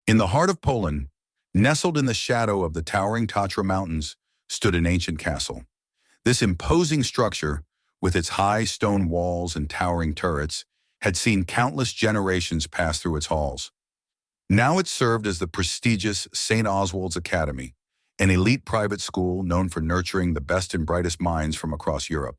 In the heart of Poland, nestled in the shadow of the towering Tatra Mountains, stood an ancient castle. This imposing structure, with its high stone walls and towering turrets, had seen countless generations pass through its halls. Now it served as the prestigious St. Oswald's Academy, an elite private school known for nurturing the best and brightest minds from across Europe.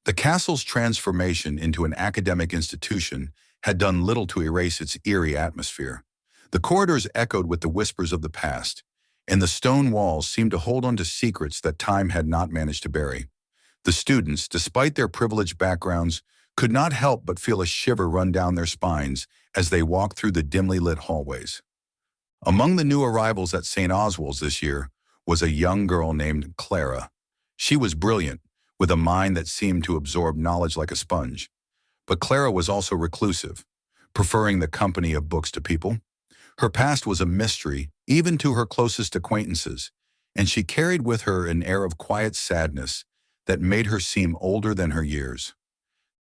The castle's transformation into an academic institution had done little to erase its eerie atmosphere. The corridors echoed with the whispers of the past, and the stone walls seemed to hold on to secrets that time had not managed to bury. The students, despite their privileged backgrounds, could not help but feel a shiver run down their spines as they walked through the dimly lit hallways. Among the new arrivals at St. Oswald's this year was a young girl named Clara. She was brilliant, with a mind that seemed to absorb knowledge like a sponge. But Clara was also reclusive, preferring the company of books to people. Her past was a mystery, even to her closest acquaintances, and she carried with her an air of quiet sadness that made her seem older than her years.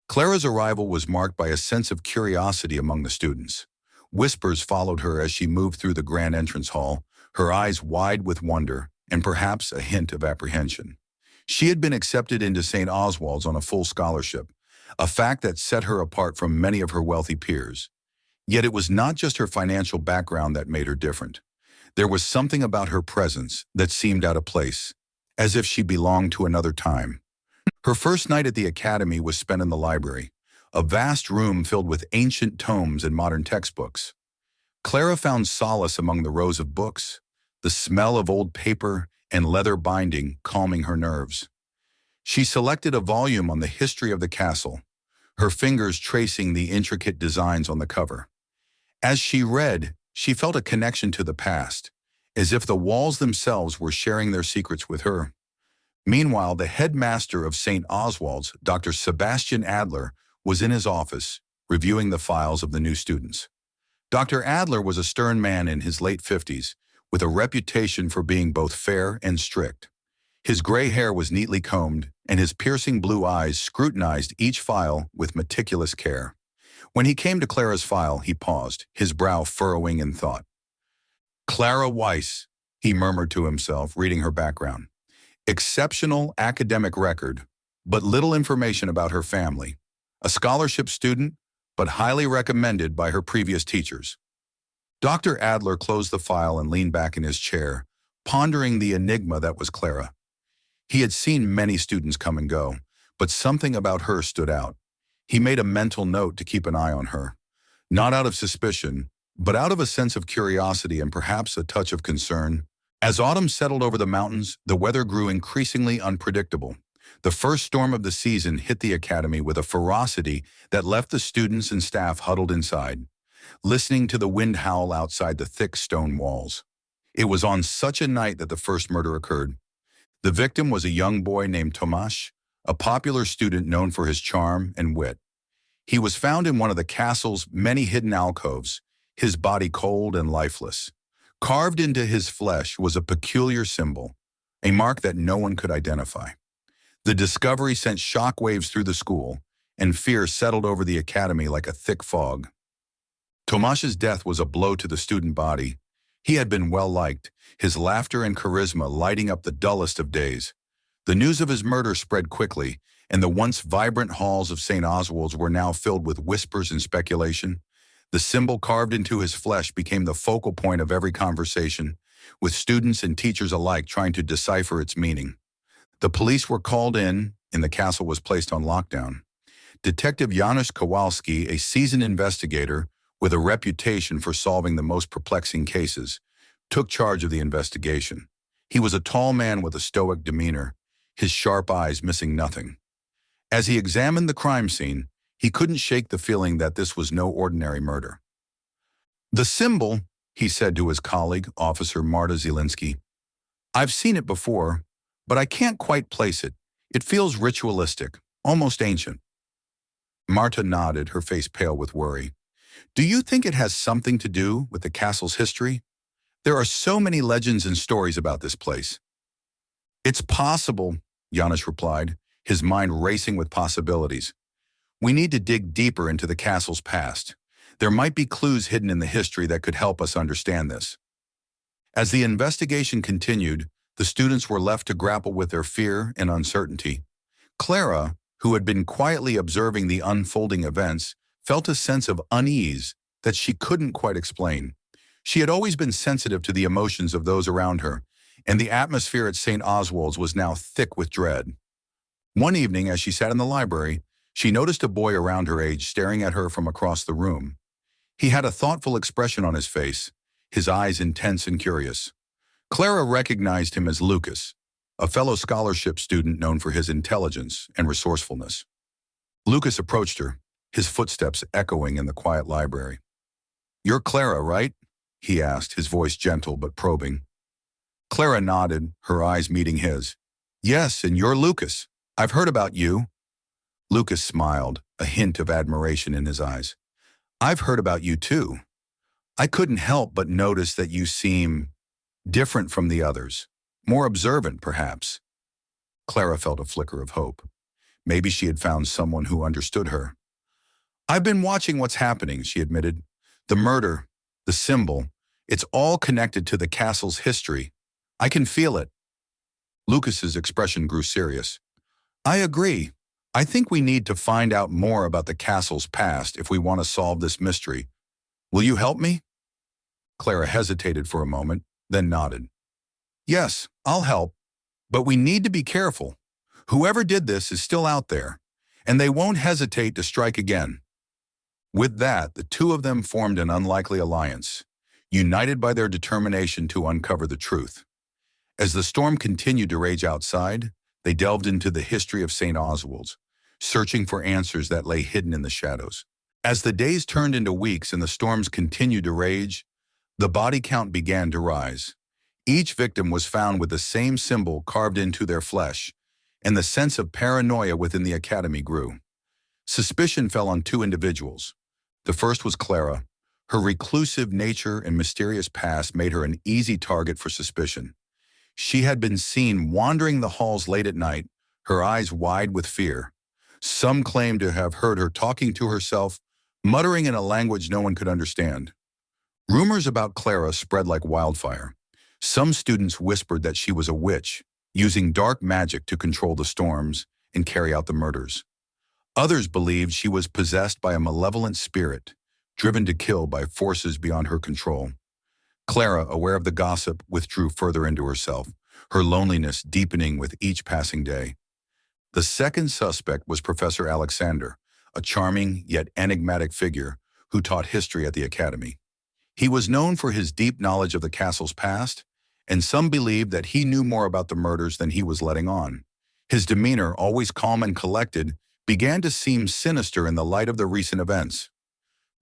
Clara's arrival was marked by a sense of curiosity among the students. Whispers followed her as she moved through the grand entrance hall, her eyes wide with wonder and perhaps a hint of apprehension. She had been accepted into St. Oswald's on a full scholarship, a fact that set her apart from many of her wealthy peers. Yet it was not just her financial background that made her different. There was something about her presence that seemed out of place, as if she belonged to another time. Her first night at the academy was spent in the library, a vast room filled with ancient tomes and modern textbooks. Clara found solace among the rows of books, the smell of old paper and leather binding calming her nerves. She selected a volume on the history of the castle, her fingers tracing the intricate designs on the cover. As she read, she felt a connection to the past, as if the walls themselves were sharing their secrets with her. Meanwhile, the headmaster of St. Oswald's, Dr. Sebastian Adler, was in his office, reviewing the files of the new students. Dr. Adler was a stern man in his late 50s, with a reputation for being both fair and strict. His gray hair was neatly combed, and his piercing blue eyes scrutinized each file with meticulous care. When he came to Clara's file, he paused, his brow furrowing in thought. "Clara Weiss," he murmured to himself, reading her background. Exceptional academic record, but little information about her family. A scholarship student, but highly recommended by her previous teachers. Dr. Adler closed the file and leaned back in his chair, pondering the enigma that was Clara. He had seen many students come and go, but something about her stood out. He made a mental note to keep an eye on her, not out of suspicion, but out of a sense of curiosity and perhaps a touch of concern. As autumn settled over the mountains, the weather grew increasingly unpredictable. The first storm of the season hit the academy with a ferocity that left the students and staff huddled inside, listening to the wind howl outside the thick stone walls. It was on such a night that the first murder occurred. The victim was a young boy named Tomasz, a popular student known for his charm and wit. He was found in one of the castle's many hidden alcoves, his body cold and lifeless. Carved into his flesh was a peculiar symbol, a mark that no one could identify. The discovery sent shockwaves through the school, and fear settled over the academy like a thick fog. Tomasz's death was a blow to the student body. He had been well-liked, his laughter and charisma lighting up the dullest of days. The news of his murder spread quickly, and the once vibrant halls of St. Oswald's were now filled with whispers and speculation. The symbol carved into his flesh became the focal point of every conversation, with students and teachers alike trying to decipher its meaning. The police were called in, and the castle was placed on lockdown. Detective Janusz Kowalski, a seasoned investigator with a reputation for solving the most perplexing cases, took charge of the investigation. He was a tall man with a stoic demeanor, his sharp eyes missing nothing. As he examined the crime scene, he couldn't shake the feeling that this was no ordinary murder. "The symbol," he said to his colleague, Officer Marta Zielinski. "I've seen it before, but I can't quite place it. It feels ritualistic, almost ancient." Marta nodded, her face pale with worry. "Do you think it has something to do with the castle's history? There are so many legends and stories about this place." "It's possible," Janusz replied, his mind racing with possibilities. "We need to dig deeper into the castle's past. There might be clues hidden in the history that could help us understand this. As the investigation continued, the students were left to grapple with their fear and uncertainty. Clara, who had been quietly observing the unfolding events, felt a sense of unease that she couldn't quite explain. She had always been sensitive to the emotions of those around her, and the atmosphere at St. Oswald's was now thick with dread. One evening, as she sat in the library, she noticed a boy around her age staring at her from across the room. He had a thoughtful expression on his face, his eyes intense and curious. Clara recognized him as Lukas, a fellow scholarship student known for his intelligence and resourcefulness. Lukas approached her, his footsteps echoing in the quiet library. "You're Clara, right?" he asked, his voice gentle but probing. Clara nodded, her eyes meeting his. "Yes, and you're Lukas. I've heard about you." Lukas smiled, a hint of admiration in his eyes. "I've heard about you too. I couldn't help but notice that you seem different from the others, more observant, perhaps." Clara felt a flicker of hope. Maybe she had found someone who understood her. "I've been watching what's happening," she admitted. "The murder, the symbol, it's all connected to the castle's history. I can feel it." Lukas's expression grew serious. "I agree. I think we need to find out more about the castle's past if we want to solve this mystery. Will you help me?" Clara hesitated for a moment, then nodded. "Yes, I'll help, but we need to be careful. Whoever did this is still out there, and they won't hesitate to strike again." With that, the two of them formed an unlikely alliance, united by their determination to uncover the truth. As the storm continued to rage outside, they delved into the history of St. Oswald's, searching for answers that lay hidden in the shadows. As the days turned into weeks and the storms continued to rage, the body count began to rise. Each victim was found with the same symbol carved into their flesh, and the sense of paranoia within the academy grew. Suspicion fell on two individuals. The first was Clara. Her reclusive nature and mysterious past made her an easy target for suspicion. She had been seen wandering the halls late at night, her eyes wide with fear. Some claimed to have heard her talking to herself, muttering in a language no one could understand. Rumors about Clara spread like wildfire. Some students whispered that she was a witch, using dark magic to control the storms and carry out the murders. Others believed she was possessed by a malevolent spirit, driven to kill by forces beyond her control. Clara, aware of the gossip, withdrew further into herself, her loneliness deepening with each passing day. The second suspect was Professor Alexander, a charming yet enigmatic figure who taught history at the academy. He was known for his deep knowledge of the castle's past, and some believed that he knew more about the murders than he was letting on. His demeanor, always calm and collected, began to seem sinister in the light of the recent events.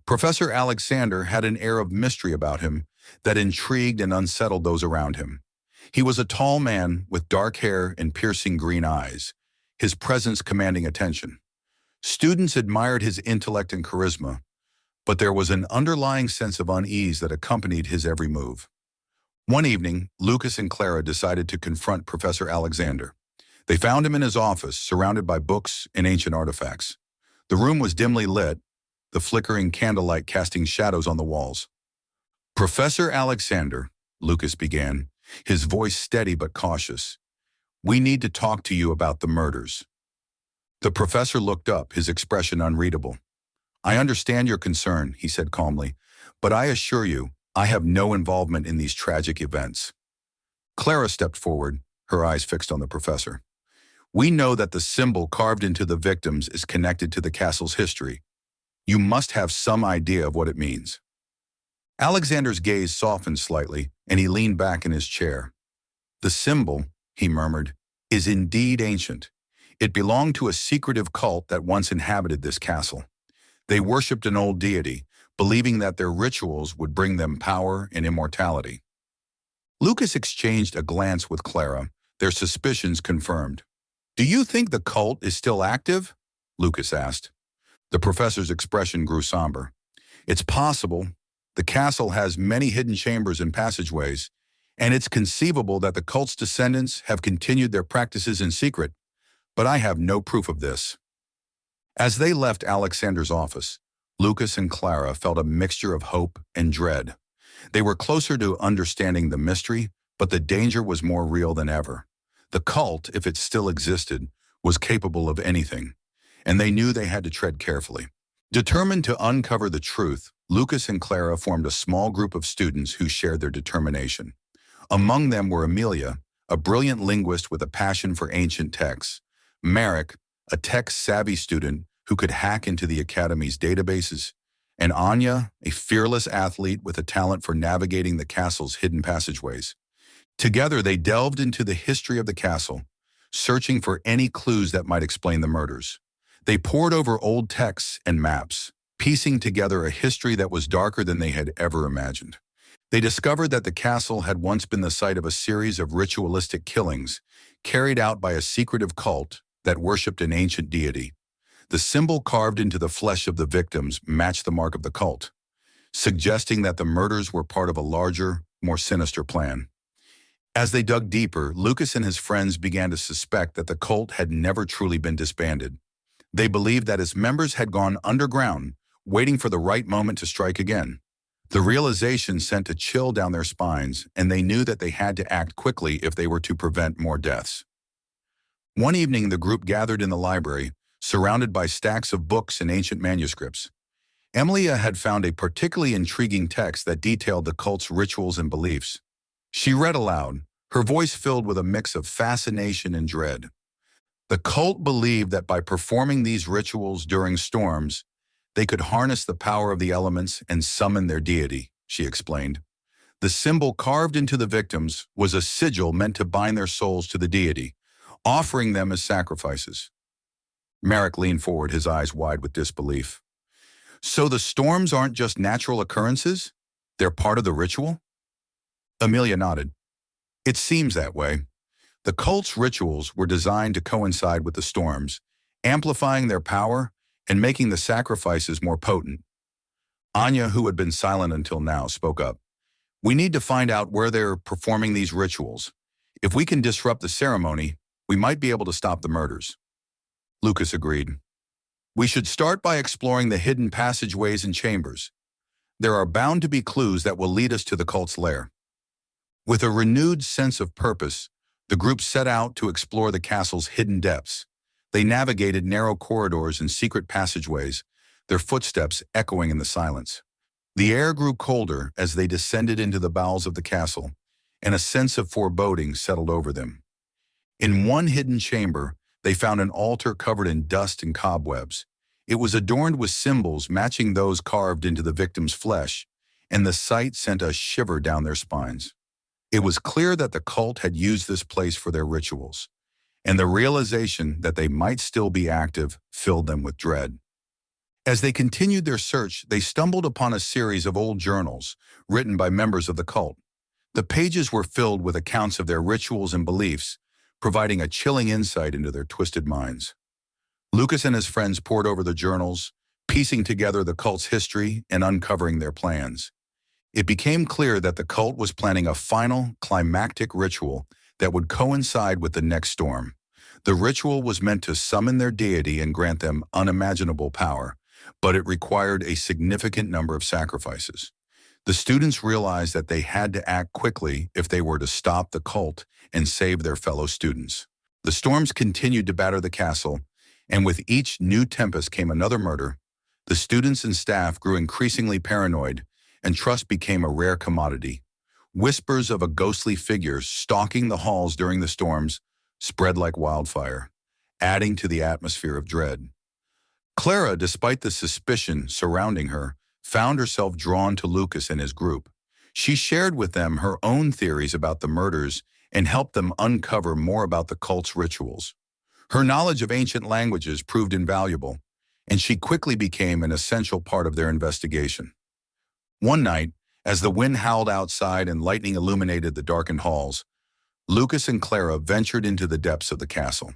Professor Alexander had an air of mystery about him that intrigued and unsettled those around him. He was a tall man with dark hair and piercing green eyes, his presence commanding attention. Students admired his intellect and charisma, but there was an underlying sense of unease that accompanied his every move. One evening, Lukas and Clara decided to confront Professor Alexander. They found him in his office, surrounded by books and ancient artifacts. The room was dimly lit, the flickering candlelight casting shadows on the walls. "Professor Alexander," Lukas began, his voice steady but cautious, "we need to talk to you about the murders." The professor looked up, his expression unreadable. "I understand your concern," he said calmly, "but I assure you, I have no involvement in these tragic events." Clara stepped forward, her eyes fixed on the professor. "We know that the symbol carved into the victims is connected to the castle's history. You must have some idea of what it means." Alexander's gaze softened slightly, and he leaned back in his chair. "The symbol," he murmured, "is indeed ancient. It belonged to a secretive cult that once inhabited this castle. They worshipped an old deity, believing that their rituals would bring them power and immortality." Lukas exchanged a glance with Clara, their suspicions confirmed. "Do you think the cult is still active?" Lukas asked. The professor's expression grew somber. "It's possible. The castle has many hidden chambers and passageways, and it's conceivable that the cult's descendants have continued their practices in secret, but I have no proof of this." As they left Alexander's office, Lukas and Clara felt a mixture of hope and dread. They were closer to understanding the mystery, but the danger was more real than ever. The cult, if it still existed, was capable of anything, and they knew they had to tread carefully. Determined to uncover the truth, Lukas and Clara formed a small group of students who shared their determination. Among them were Amelia, a brilliant linguist with a passion for ancient texts; Merrick, a tech-savvy student who could hack into the Academy's databases; and Anya, a fearless athlete with a talent for navigating the castle's hidden passageways. Together, they delved into the history of the castle, searching for any clues that might explain the murders. They pored over old texts and maps, piecing together a history that was darker than they had ever imagined. They discovered that the castle had once been the site of a series of ritualistic killings carried out by a secretive cult that worshipped an ancient deity. The symbol carved into the flesh of the victims matched the mark of the cult, suggesting that the murders were part of a larger, more sinister plan. As they dug deeper, Lukas and his friends began to suspect that the cult had never truly been disbanded. They believed that its members had gone underground, waiting for the right moment to strike again. The realization sent a chill down their spines, and they knew that they had to act quickly if they were to prevent more deaths. One evening, the group gathered in the library, surrounded by stacks of books and ancient manuscripts. Amelia had found a particularly intriguing text that detailed the cult's rituals and beliefs. She read aloud, her voice filled with a mix of fascination and dread. The cult believed that by performing these rituals during storms, they could harness the power of the elements and summon their deity, she explained. The symbol carved into the victims was a sigil meant to bind their souls to the deity, offering them as sacrifices. Merrick leaned forward, his eyes wide with disbelief. So the storms aren't just natural occurrences? They're part of the ritual? Amelia nodded. It seems that way. The cult's rituals were designed to coincide with the storms, amplifying their power and making the sacrifices more potent. Anya, who had been silent until now, spoke up. We need to find out where they're performing these rituals. If we can disrupt the ceremony, we might be able to stop the murders. Lukas agreed. We should start by exploring the hidden passageways and chambers. There are bound to be clues that will lead us to the cult's lair. With a renewed sense of purpose, the group set out to explore the castle's hidden depths. They navigated narrow corridors and secret passageways, their footsteps echoing in the silence. The air grew colder as they descended into the bowels of the castle, and a sense of foreboding settled over them. In one hidden chamber, they found an altar covered in dust and cobwebs. It was adorned with symbols matching those carved into the victim's flesh, and the sight sent a shiver down their spines. It was clear that the cult had used this place for their rituals, and the realization that they might still be active filled them with dread. As they continued their search, they stumbled upon a series of old journals written by members of the cult. The pages were filled with accounts of their rituals and beliefs, providing a chilling insight into their twisted minds. Lukas and his friends pored over the journals, piecing together the cult's history and uncovering their plans. It became clear that the cult was planning a final, climactic ritual that would coincide with the next storm. The ritual was meant to summon their deity and grant them unimaginable power, but it required a significant number of sacrifices. The students realized that they had to act quickly if they were to stop the cult and save their fellow students. The storms continued to batter the castle, and with each new tempest came another murder. The students and staff grew increasingly paranoid, and trust became a rare commodity. Whispers of a ghostly figure stalking the halls during the storms spread like wildfire, adding to the atmosphere of dread. Clara, despite the suspicion surrounding her, found herself drawn to Lukas and his group. She shared with them her own theories about the murders and helped them uncover more about the cult's rituals. Her knowledge of ancient languages proved invaluable, and she quickly became an essential part of their investigation. One night, as the wind howled outside and lightning illuminated the darkened halls, Lukas and Clara ventured into the depths of the castle.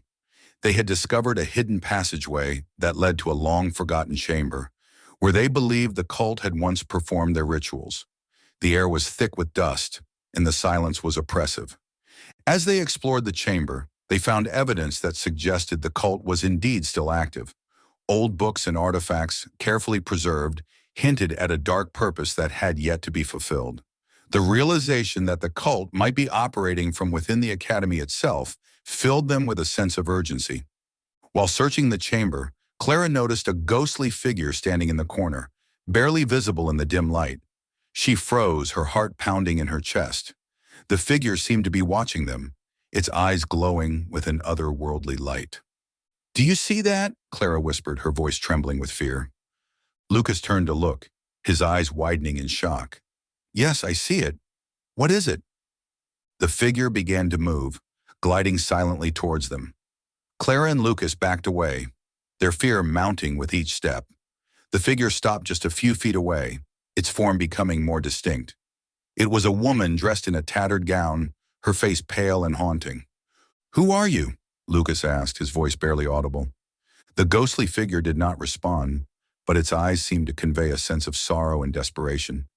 They had discovered a hidden passageway that led to a long-forgotten chamber, where they believed the cult had once performed their rituals. The air was thick with dust, and the silence was oppressive. As they explored the chamber, they found evidence that suggested the cult was indeed still active. Old books and artifacts, carefully preserved, hinted at a dark purpose that had yet to be fulfilled. The realization that the cult might be operating from within the academy itself filled them with a sense of urgency. While searching the chamber, Clara noticed a ghostly figure standing in the corner, barely visible in the dim light. She froze, her heart pounding in her chest. The figure seemed to be watching them, its eyes glowing with an otherworldly light. "Do you see that?" Clara whispered, her voice trembling with fear. Lukas turned to look, his eyes widening in shock. "Yes, I see it. What is it?" The figure began to move, gliding silently towards them. Clara and Lukas backed away, their fear mounting with each step. The figure stopped just a few feet away, its form becoming more distinct. It was a woman dressed in a tattered gown, her face pale and haunting. "Who are you?" Lukas asked, his voice barely audible. The ghostly figure did not respond, but its eyes seemed to convey a sense of sorrow and desperation.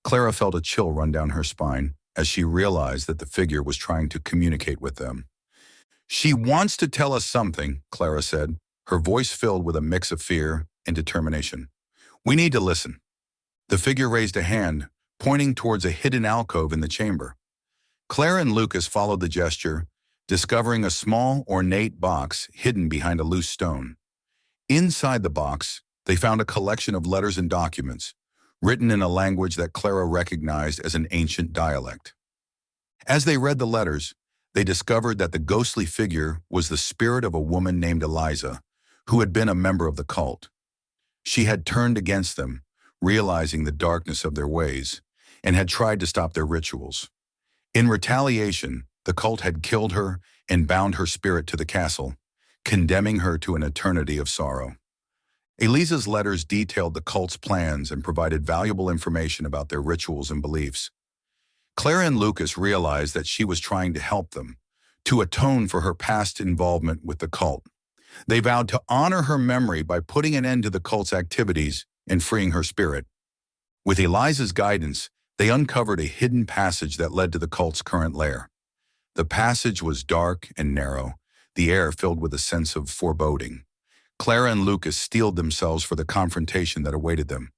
Clara felt a chill run down her spine as she realized that the figure was trying to communicate with them. "She wants to tell us something," Clara said, her voice filled with a mix of fear and determination. "We need to listen." The figure raised a hand, pointing towards a hidden alcove in the chamber. Clara and Lukas followed the gesture, discovering a small, ornate box hidden behind a loose stone. Inside the box, they found a collection of letters and documents, written in a language that Clara recognized as an ancient dialect. As they read the letters, they discovered that the ghostly figure was the spirit of a woman named Eliza, who had been a member of the cult. She had turned against them, realizing the darkness of their ways, and had tried to stop their rituals. In retaliation, the cult had killed her and bound her spirit to the castle, condemning her to an eternity of sorrow. Eliza's letters detailed the cult's plans and provided valuable information about their rituals and beliefs. Clara and Lukas realized that she was trying to help them, to atone for her past involvement with the cult. They vowed to honor her memory by putting an end to the cult's activities and freeing her spirit. With Eliza's guidance, they uncovered a hidden passage that led to the cult's current lair. The passage was dark and narrow, the air filled with a sense of foreboding. Clara and Lukas steeled themselves for the confrontation that awaited them,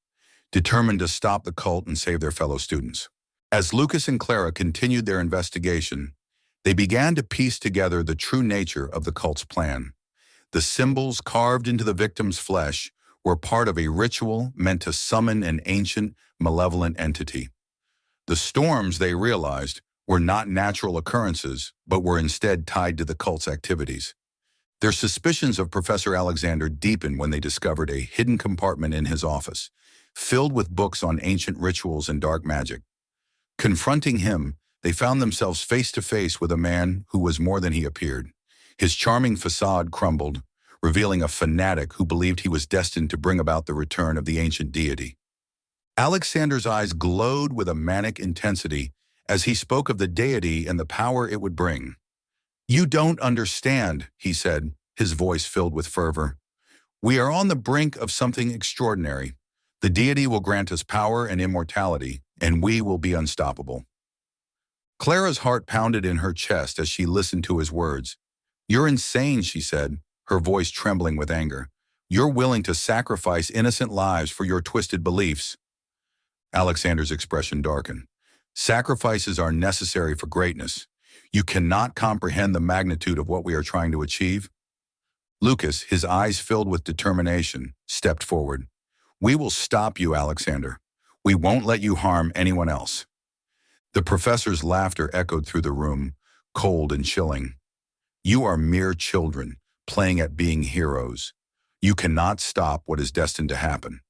determined to stop the cult and save their fellow students. As Lukas and Clara continued their investigation, they began to piece together the true nature of the cult's plan. The symbols carved into the victim's flesh were part of a ritual meant to summon an ancient, malevolent entity. The storms, they realized, were not natural occurrences, but were instead tied to the cult's activities. Their suspicions of Professor Alexander deepened when they discovered a hidden compartment in his office, filled with books on ancient rituals and dark magic. Confronting him, they found themselves face to face with a man who was more than he appeared. His charming facade crumbled, revealing a fanatic who believed he was destined to bring about the return of the ancient deity. Alexander's eyes glowed with a manic intensity as he spoke of the deity and the power it would bring. "You don't understand," he said, his voice filled with fervor. "We are on the brink of something extraordinary. The deity will grant us power and immortality, and we will be unstoppable." Clara's heart pounded in her chest as she listened to his words. "You're insane," she said, her voice trembling with anger. "You're willing to sacrifice innocent lives for your twisted beliefs." Alexander's expression darkened. "Sacrifices are necessary for greatness. You cannot comprehend the magnitude of what we are trying to achieve." Lukas, his eyes filled with determination, stepped forward. "We will stop you, Alexander. We won't let you harm anyone else." The professor's laughter echoed through the room, cold and chilling. "You are mere children, playing at being heroes. You cannot stop what is destined to happen."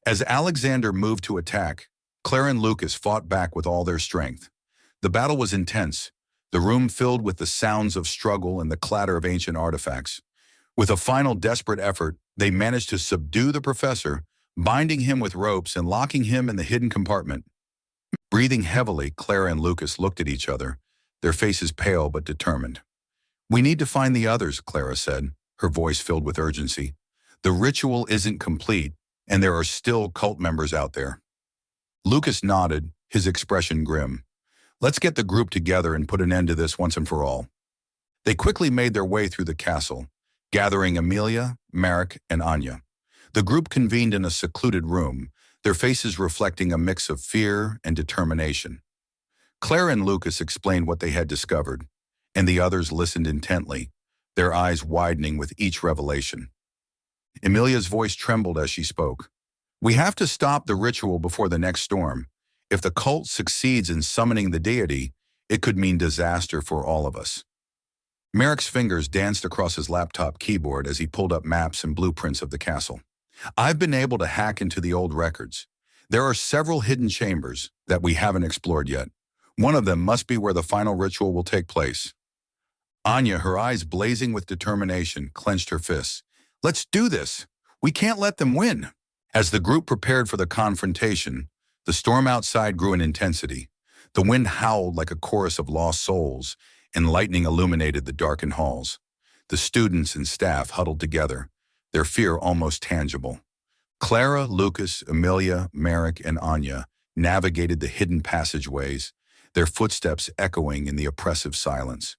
As Alexander moved to attack, Clara and Lukas fought back with all their strength. The battle was intense, the room filled with the sounds of struggle and the clatter of ancient artifacts. With a final desperate effort, they managed to subdue the professor, binding him with ropes and locking him in the hidden compartment. Breathing heavily, Clara and Lukas looked at each other, their faces pale but determined. "We need to find the others," Clara said, her voice filled with urgency. "The ritual isn't complete, and there are still cult members out there." Lukas nodded, his expression grim. "Let's get the group together and put an end to this once and for all." They quickly made their way through the castle, gathering Amelia, Marek, and Anya. The group convened in a secluded room, their faces reflecting a mix of fear and determination. Clara and Lukas explained what they had discovered, and the others listened intently, their eyes widening with each revelation. Amelia's voice trembled as she spoke. "We have to stop the ritual before the next storm. If the cult succeeds in summoning the deity, it could mean disaster for all of us." Marek's fingers danced across his laptop keyboard as he pulled up maps and blueprints of the castle. "I've been able to hack into the old records. There are several hidden chambers that we haven't explored yet. One of them must be where the final ritual will take place." Anya, her eyes blazing with determination, clenched her fists. "Let's do this! We can't let them win!" As the group prepared for the confrontation, the storm outside grew in intensity. The wind howled like a chorus of lost souls, and lightning illuminated the darkened halls. The students and staff huddled together, their fear almost tangible. Clara, Lukas, Amelia, Marek, and Anya navigated the hidden passageways, their footsteps echoing in the oppressive silence.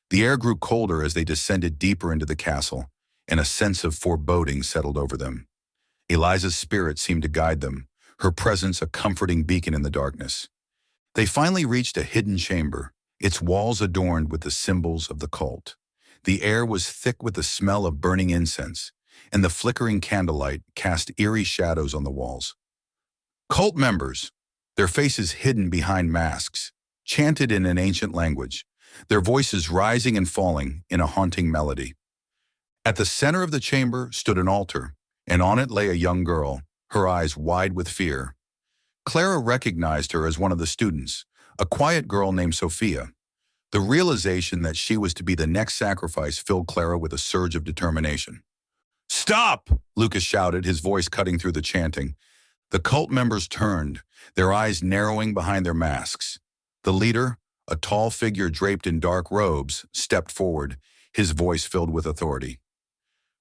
The air grew colder as they descended deeper into the castle, and a sense of foreboding settled over them. Eliza's spirit seemed to guide them, her presence a comforting beacon in the darkness. They finally reached a hidden chamber, its walls adorned with the symbols of the cult. The air was thick with the smell of burning incense, and the flickering candlelight cast eerie shadows on the walls. Cult members, their faces hidden behind masks, chanted in an ancient language, their voices rising and falling in a haunting melody. At the center of the chamber stood an altar, and on it lay a young girl, her eyes wide with fear. Clara recognized her as one of the students, a quiet girl named Sofia. The realization that she was to be the next sacrifice filled Clara with a surge of determination. "Stop!" Lukas shouted, his voice cutting through the chanting. The cult members turned, their eyes narrowing behind their masks. The leader, a tall figure draped in dark robes, stepped forward, his voice filled with authority.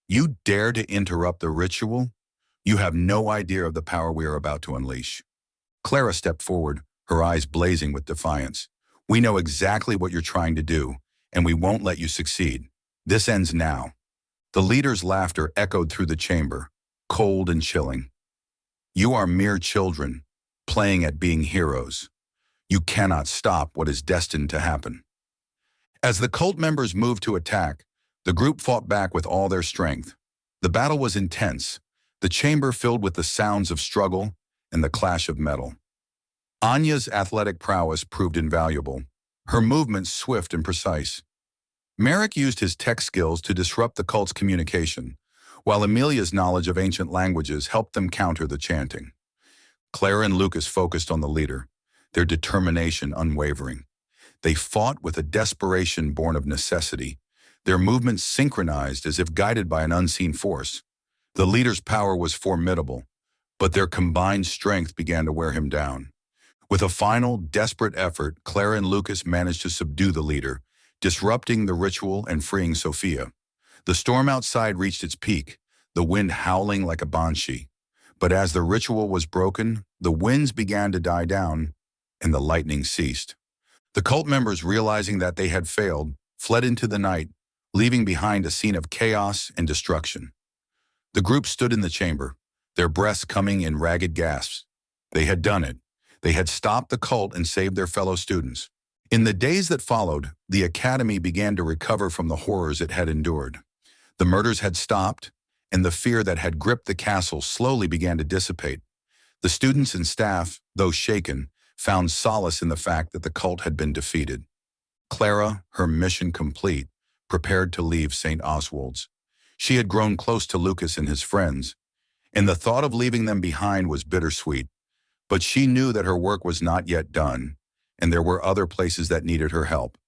"You dare to interrupt the ritual? You have no idea of the power we are about to unleash." Clara stepped forward, her eyes blazing with defiance. "We know exactly what you're trying to do, and we won't let you succeed. This ends now." The leader's laughter echoed through the chamber, cold and chilling. "You are mere children, playing at being heroes. You cannot stop what is destined to happen." As the cult members moved to attack, the group fought back with all their strength. The battle was intense, the chamber filled with the sounds of struggle and the clash of metal. Anya's athletic prowess proved invaluable, her movements swift and precise. Marek used his tech skills to disrupt the cult's communication, while Amelia's knowledge of ancient languages helped them counter the chanting. Clara and Lukas focused on the leader, their determination unwavering. They fought with a desperation born of necessity, their movements synchronized as if guided by an unseen force. The leader's power was formidable, but their combined strength began to wear him down. With a final, desperate effort, Clara and Lukas managed to subdue the leader, disrupting the ritual and freeing Sofia. The storm outside reached its peak, the wind howling like a banshee. But as the ritual was broken, the winds began to die down, and the lightning ceased. The cult members, realizing that they had failed, fled into the night, leaving behind a scene of chaos and destruction. The group stood in the chamber, their breaths coming in ragged gasps. They had done it. They had stopped the cult and saved their fellow students. In the days that followed, the academy began to recover from the horrors it had endured. The murders had stopped, and the fear that had gripped the castle slowly began to dissipate. The students and staff, though shaken, found solace in the fact that the cult had been defeated. Clara, her mission complete, prepared to leave St. Oswald's. She had grown close to Lukas and his friends, and the thought of leaving them behind was bittersweet. But she knew that her work was not yet done, and there were other places that needed her help.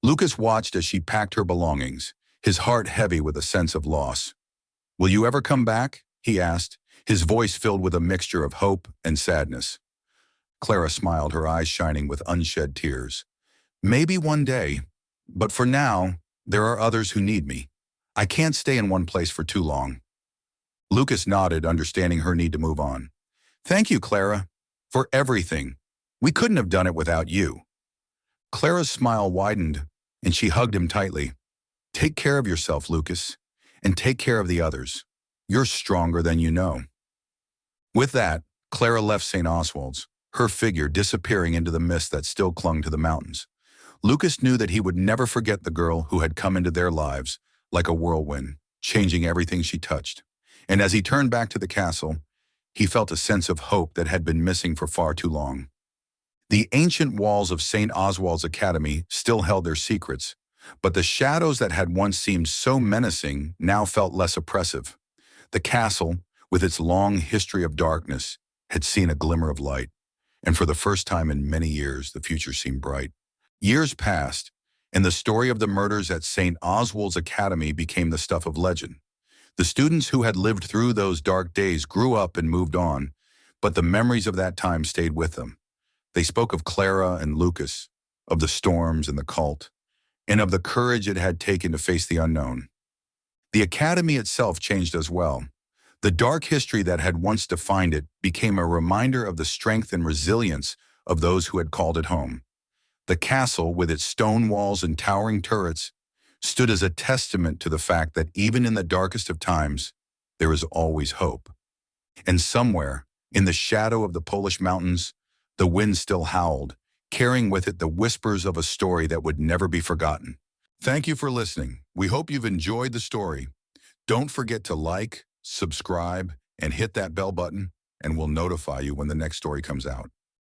Lukas watched as she packed her belongings, his heart heavy with a sense of loss. "Will you ever come back?" he asked, his voice filled with a mixture of hope and sadness. Clara smiled, her eyes shining with unshed tears. "Maybe one day, but for now, there are others who need me. I can't stay in one place for too long." Lukas nodded, understanding her need to move on. "Thank you, Clara, for everything. We couldn't have done it without you." Clara's smile widened, and she hugged him tightly. "Take care of yourself, Lukas. and take care of the others. You're stronger than you know." With that, Clara left St. Oswald's, her figure disappearing into the mist that still clung to the mountains. Lukas knew that he would never forget the girl who had come into their lives like a whirlwind, changing everything she touched. And as he turned back to the castle, he felt a sense of hope that had been missing for far too long. The ancient walls of St. Oswald's Academy still held their secrets, but the shadows that had once seemed so menacing now felt less oppressive. The castle, with its long history of darkness, had seen a glimmer of light, and for the first time in many years, the future seemed bright. Years passed, and the story of the murders at St. Oswald's Academy became the stuff of legend. The students who had lived through those dark days grew up and moved on, but the memories of that time stayed with them. They spoke of Clara and Lukas, of the storms and the cult, and of the courage it had taken to face the unknown. The academy itself changed as well. The dark history that had once defined it became a reminder of the strength and resilience of those who had called it home. The castle, with its stone walls and towering turrets, stood as a testament to the fact that even in the darkest of times, there is always hope. And somewhere, in the shadow of the Polish mountains, the wind still howled, carrying with it the whispers of a story that would never be forgotten. Thank you for listening. We hope you've enjoyed the story. Don't forget to like, subscribe, and hit that bell button, and we'll notify you when the next story comes out.